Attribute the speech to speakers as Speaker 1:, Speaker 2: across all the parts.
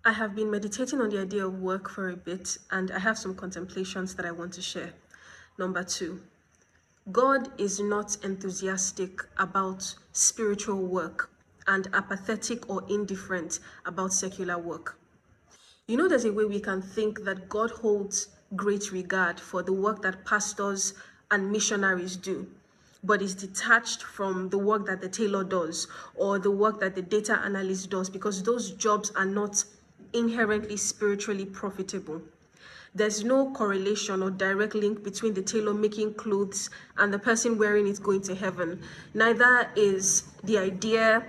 Speaker 1: I have been meditating on the idea of work for a bit, and I have some contemplations that I want to share. Number two, God is not enthusiastic about spiritual work and apathetic or indifferent about secular work. You know, there's a way we can think that God holds great regard for the work that pastors and missionaries do, but is detached from the work that the tailor does or the work that the data analyst does because those jobs are not inherently spiritually profitable. There's no correlation or direct link between the tailor making clothes and the person wearing it going to heaven. Neither is the idea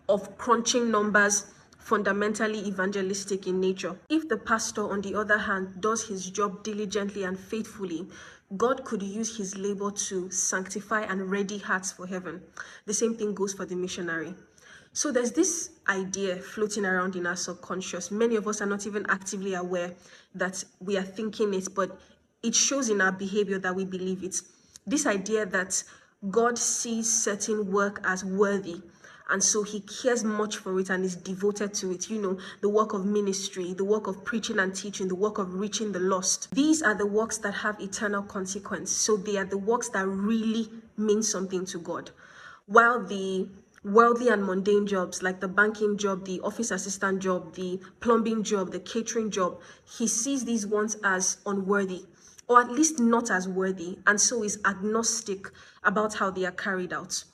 Speaker 1: of crunching numbers fundamentally evangelistic in nature. If the pastor, on the other hand, does his job diligently and faithfully, God could use his labor to sanctify and ready hearts for heaven. The same thing goes for the missionary. So there's this idea floating around in our subconscious. Many of us are not even actively aware that we are thinking it, but it shows in our behavior that we believe it. This idea that God sees certain work as worthy, and so he cares much for it and is devoted to it. You know, the work of ministry, the work of preaching and teaching, the work of reaching the lost. These are the works that have eternal consequence. So they are the works that really mean something to God. While the worldly and mundane jobs like the banking job, the office assistant job, the plumbing job, the catering job, he sees these ones as unworthy, or at least not as worthy, and so is agnostic about how they are carried out.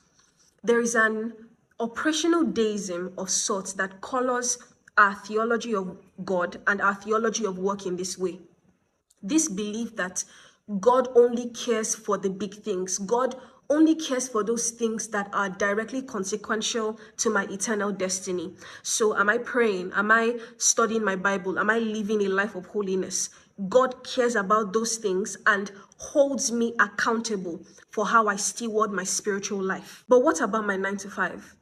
Speaker 1: There is an operational deism of sorts that colors our theology of God and our theology of work in this way. This belief that God only cares for the big things. God only cares for those things that are directly consequential to my eternal destiny. So am I praying? Am I studying my Bible? Am I living a life of holiness? God cares about those things and holds me accountable for how I steward my spiritual life. But what about my 9 to 5?